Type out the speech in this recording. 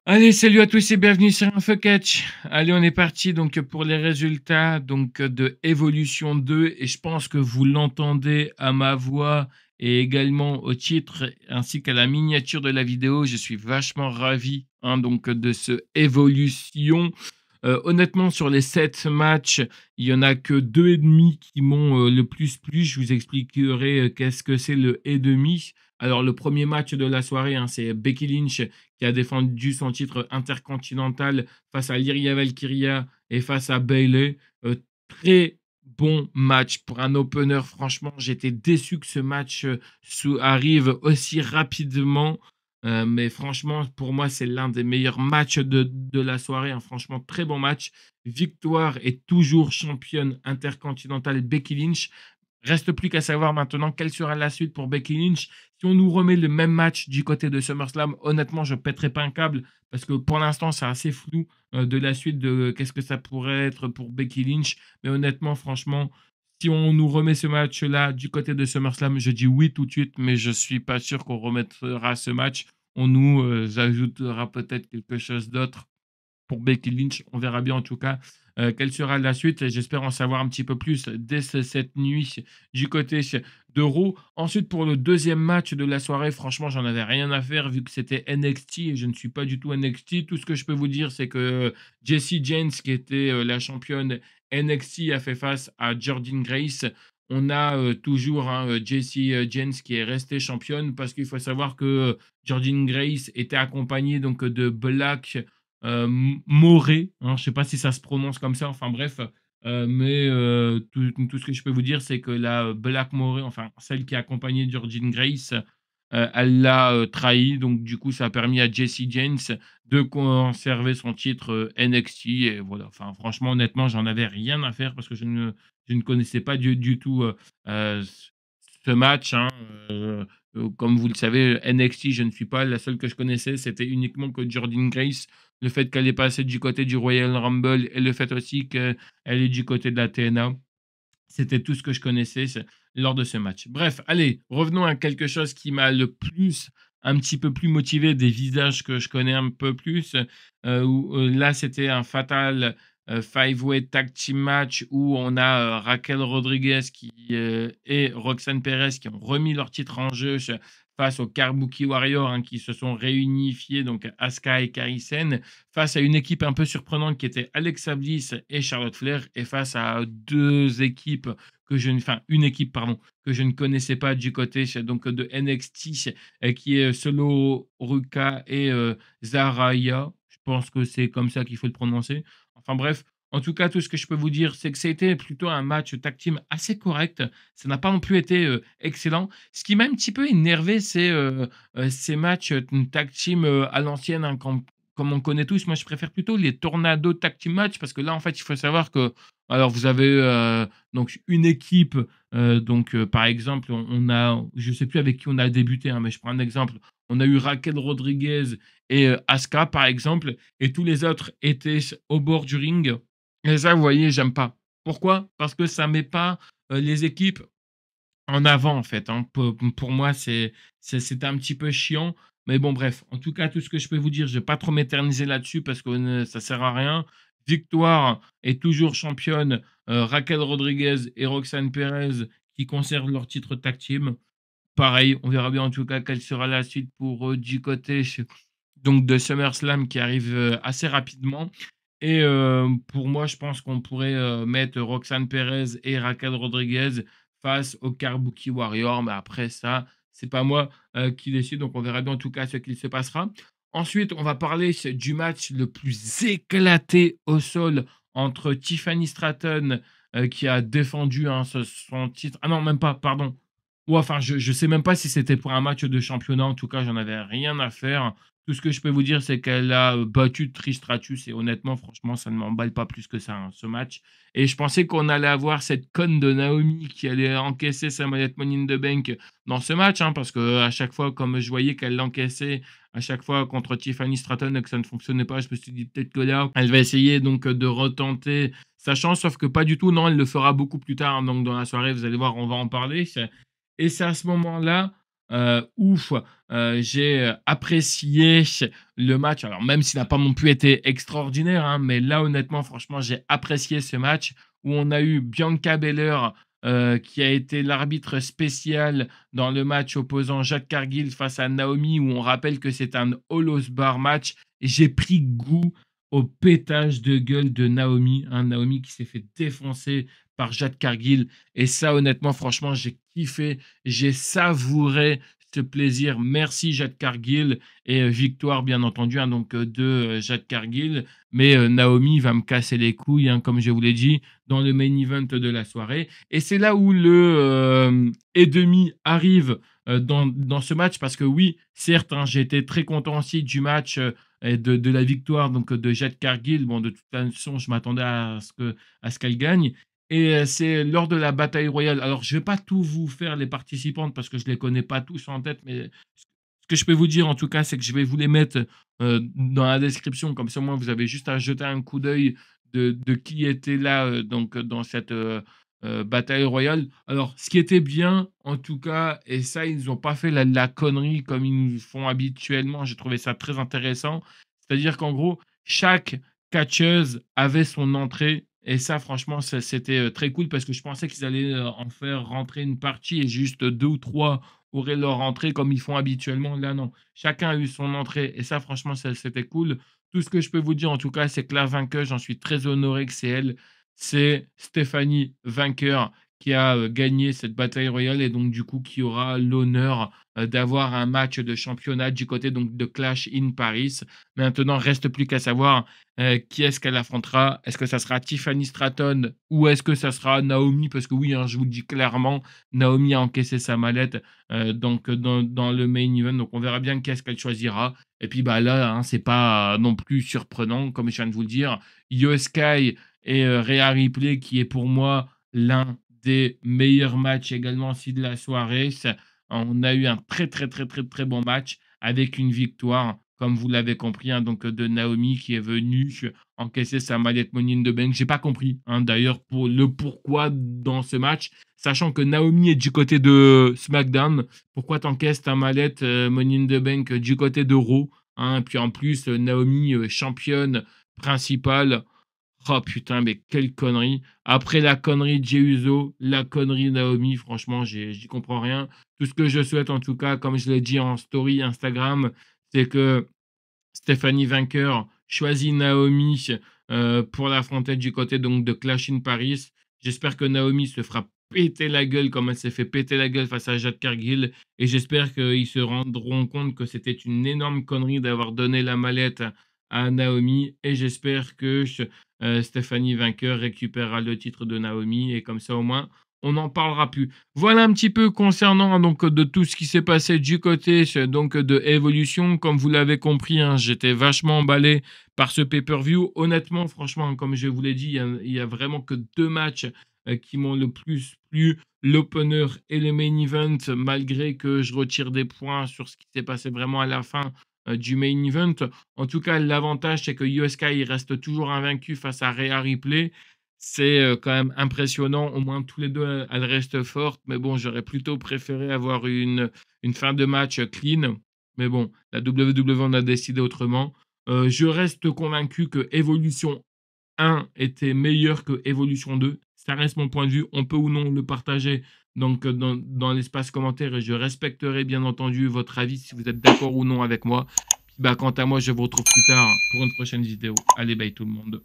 Allez, salut à tous et bienvenue sur InfoCatch. Allez, on est parti donc pour les résultats de Evolution 2 et je pense que vous l'entendez à ma voix et également au titre ainsi qu'à la miniature de la vidéo. Je suis vachement ravi de ce Evolution. Honnêtement, sur les 7 matchs, il y en a que 2 et demi qui m'ont le plus plu. Je vous expliquerai qu'est-ce que c'est le et demi. Alors, le premier match de la soirée, c'est Becky Lynch qui a défendu son titre intercontinental face à Lyria Valkyria et face à Bayley. Très bon match pour un opener. Franchement, j'étais déçu que ce match arrive aussi rapidement. Mais franchement, pour moi, c'est l'un des meilleurs matchs de la soirée. Franchement, très bon match. Victoire est toujours championne intercontinentale Becky Lynch. Reste plus qu'à savoir maintenant quelle sera la suite pour Becky Lynch. Si on nous remet le même match du côté de SummerSlam, honnêtement, je pèterai pas un câble parce que pour l'instant, c'est assez flou de la suite de qu'est-ce que ça pourrait être pour Becky Lynch. Mais honnêtement, franchement, si on nous remet ce match-là du côté de SummerSlam, je dis oui tout de suite, mais je suis pas sûr qu'on remettra ce match. On nous ajoutera peut-être quelque chose d'autre pour Becky Lynch. On verra bien en tout cas quelle sera la suite. J'espère en savoir un petit peu plus dès cette nuit du côté de Raw. Ensuite, pour le deuxième match de la soirée, franchement, j'en avais rien à faire vu que c'était NXT et je ne suis pas du tout NXT. Tout ce que je peux vous dire, c'est que Jessie James, qui était la championne NXT, a fait face à Jordynne Grace. On a toujours Jessie James qui est restée championne parce qu'il faut savoir que Jordynne Grace était accompagnée de Black Moré, je ne sais pas si ça se prononce comme ça, enfin bref, mais tout ce que je peux vous dire, c'est que la Black Moré, enfin celle qui a accompagné Jordynne Grace, elle l'a trahi, donc du coup ça a permis à Jessie James de conserver son titre NXT, et voilà, enfin franchement honnêtement j'en avais rien à faire parce que je ne connaissais pas du tout euh, ce match, comme vous le savez, NXT, je ne suis pas la seule que je connaissais, c'était uniquement que Jordynne Grace, le fait qu'elle est passée du côté du Royal Rumble et le fait aussi qu'elle est du côté de la TNA. C'était tout ce que je connaissais lors de ce match. Bref, allez, revenons à quelque chose qui m'a le plus, un petit peu plus motivé, des visages que je connais un peu plus. Là, c'était un fatal five-way tag team match où on a Raquel Rodriguez et Roxanne Perez qui ont remis leur titre en jeu face aux Kabuki Warriors qui se sont réunifiés, donc Asuka et Kairi Sane, face à une équipe un peu surprenante qui était Alexa Bliss et Charlotte Flair, et face à deux équipes une équipe pardon, que je ne connaissais pas du côté de NXT, qui est Solo Ruka et Zaraya. Je pense que c'est comme ça qu'il faut le prononcer. Enfin bref, en tout cas, tout ce que je peux vous dire, c'est que c'était plutôt un match tag team assez correct. Ça n'a pas non plus été excellent. Ce qui m'a un petit peu énervé, c'est ces matchs tag team à l'ancienne, comme on connaît tous. Moi, je préfère plutôt les Tornado Tag Team Match parce que là, en fait, il faut savoir que, alors, vous avez donc une équipe, par exemple, on a, je sais plus avec qui on a débuté, mais je prends un exemple. On a eu Raquel Rodriguez et Asuka, par exemple, et tous les autres étaient au bord du ring. Et ça, vous voyez, j'aime pas. Pourquoi? Parce que ça met pas les équipes en avant, en fait. Pour moi, c'était un petit peu chiant. Mais bon, bref. En tout cas, tout ce que je peux vous dire, je ne vais pas trop m'éterniser là-dessus parce que ça ne sert à rien. Victoire est toujours championne. Raquel Rodriguez et Roxanne Perez qui conservent leur titre tag team. Pareil, on verra bien en tout cas quelle sera la suite pour du côté de SummerSlam qui arrive assez rapidement. Et pour moi, je pense qu'on pourrait mettre Roxanne Perez et Raquel Rodriguez face au Kabuki Warrior. Mais après ça, c'est pas moi qui décide. Donc on verra bien en tout cas ce qu'il se passera. Ensuite, on va parler du match le plus éclaté au sol entre Tiffany Stratton qui a défendu son titre. Ah non, même pas, pardon. Ou enfin, je sais même pas si c'était pour un match de championnat. En tout cas, j'en avais rien à faire. Tout ce que je peux vous dire, c'est qu'elle a battu Tristratus et honnêtement, franchement, ça ne m'emballe pas plus que ça, ce match. Et je pensais qu'on allait avoir cette conne de Naomi qui allait encaisser sa manette Money in the Bank dans ce match, parce que à chaque fois, comme je voyais qu'elle l'encaissait, à chaque fois contre Tiffany Stratton et que ça ne fonctionnait pas, je me suis dit peut-être que là, elle va essayer de retenter sa chance, sauf que pas du tout. Non, elle le fera beaucoup plus tard. Donc dans la soirée, vous allez voir, on va en parler. Et c'est à ce moment-là ouf. J'ai apprécié le match. Alors, même s'il n'a pas non plus été extraordinaire, hein, mais là, honnêtement, franchement, j'ai apprécié ce match où on a eu Bianca Belair qui a été l'arbitre spécial dans le match opposant Jade Cargill face à Naomi, où on rappelle que c'est un Hollows Bar match. Et j'ai pris goût au pétage de gueule de Naomi. Hein, Naomi qui s'est fait défoncer par Jade Cargill. Et ça, honnêtement, franchement, j'ai kiffé. J'ai savouré ce plaisir. Merci Jade Cargill. Et victoire, bien entendu, hein, donc de Jade Cargill. Mais Naomi va me casser les couilles, hein, comme je vous l'ai dit, dans le main event de la soirée. Et c'est là où le et demi arrive dans ce match. Parce que oui, certes, hein, j'ai été très content aussi du match et de la victoire donc, de Jade Cargill. Bon, de toute façon, je m'attendais à ce qu'elle gagne. Et c'est lors de la bataille royale. Alors, je ne vais pas tout vous faire les participantes parce que je ne les connais pas tous en tête, mais ce que je peux vous dire en tout cas, c'est que je vais vous les mettre dans la description. Comme ça, moi, vous avez juste à jeter un coup d'œil de qui était là donc, dans cette bataille royale. Alors, ce qui était bien, en tout cas, et ça, ils n'ont pas fait la connerie comme ils nous font habituellement. J'ai trouvé ça très intéressant. C'est-à-dire qu'en gros, chaque catcheuse avait son entrée. Et ça, franchement, c'était très cool parce que je pensais qu'ils allaient en faire rentrer une partie et juste 2 ou 3 auraient leur entrée comme ils font habituellement. Là, non. Chacun a eu son entrée. Et ça, franchement, c'était cool. Tout ce que je peux vous dire, en tout cas, c'est que la vainqueuse, j'en suis très honoré que c'est elle. C'est Stéphanie Vainqueur qui a gagné cette bataille royale et donc, du coup, qui aura l'honneur d'avoir un match de championnat du côté donc, de Clash in Paris. Maintenant, reste plus qu'à savoir qui est-ce qu'elle affrontera. Est-ce que ça sera Tiffany Stratton ou est-ce que ça sera Naomi? Parce que oui, hein, je vous le dis clairement, Naomi a encaissé sa mallette donc dans le main event. Donc on verra bien qu'est-ce qu'elle choisira. Et puis bah là, hein, c'est pas non plus surprenant, comme je viens de vous le dire. Io Sky et Rhea Ripley, qui est pour moi l'un des meilleurs matchs également aussi de la soirée. On a eu un très très très très très bon match avec une victoire, comme vous l'avez compris, hein, donc de Naomi qui est venue encaisser sa mallette Money in the Bank. J'ai pas compris, hein, d'ailleurs, pour le pourquoi dans ce match, sachant que Naomi est du côté de SmackDown. Pourquoi t'encaisses ta mallette Money in the Bank du côté de Raw, hein, puis en plus, Naomi, championne principale. Oh putain, mais quelle connerie. Après la connerie de Jey Uso, la connerie de Naomi, franchement, j'y comprends rien. Tout ce que je souhaite, en tout cas, comme je l'ai dit en story Instagram, c'est que Stéphanie Vainqueur choisit Naomi pour l'affronter du côté donc, de Clash in Paris. J'espère que Naomi se fera péter la gueule comme elle s'est fait péter la gueule face à Jade Cargill. Et j'espère qu'ils se rendront compte que c'était une énorme connerie d'avoir donné la mallette à Naomi. Et j'espère que Stéphanie Vainqueur récupérera le titre de Naomi. Et comme ça, au moins, on n'en parlera plus. Voilà un petit peu concernant donc de tout ce qui s'est passé du côté donc de Evolution. Comme vous l'avez compris, hein, j'étais vachement emballé par ce pay-per-view. Honnêtement, franchement, comme je vous l'ai dit, il y a vraiment que 2 matchs qui m'ont le plus plu, l'opener et le main event, malgré que je retire des points sur ce qui s'est passé vraiment à la fin du main event. En tout cas, l'avantage, c'est que Io Sky reste toujours invaincu face à Rhea Ripley. C'est quand même impressionnant. Au moins, tous les deux, elles restent fortes. Mais bon, j'aurais plutôt préféré avoir une fin de match clean. Mais bon, la WWE en a décidé autrement. Je reste convaincu que Evolution 1 était meilleur que Evolution 2. Ça reste mon point de vue. On peut ou non le partager donc, dans l'espace commentaire et je respecterai bien entendu votre avis si vous êtes d'accord ou non avec moi. Bah, quant à moi, je vous retrouve plus tard pour une prochaine vidéo. Allez, bye tout le monde.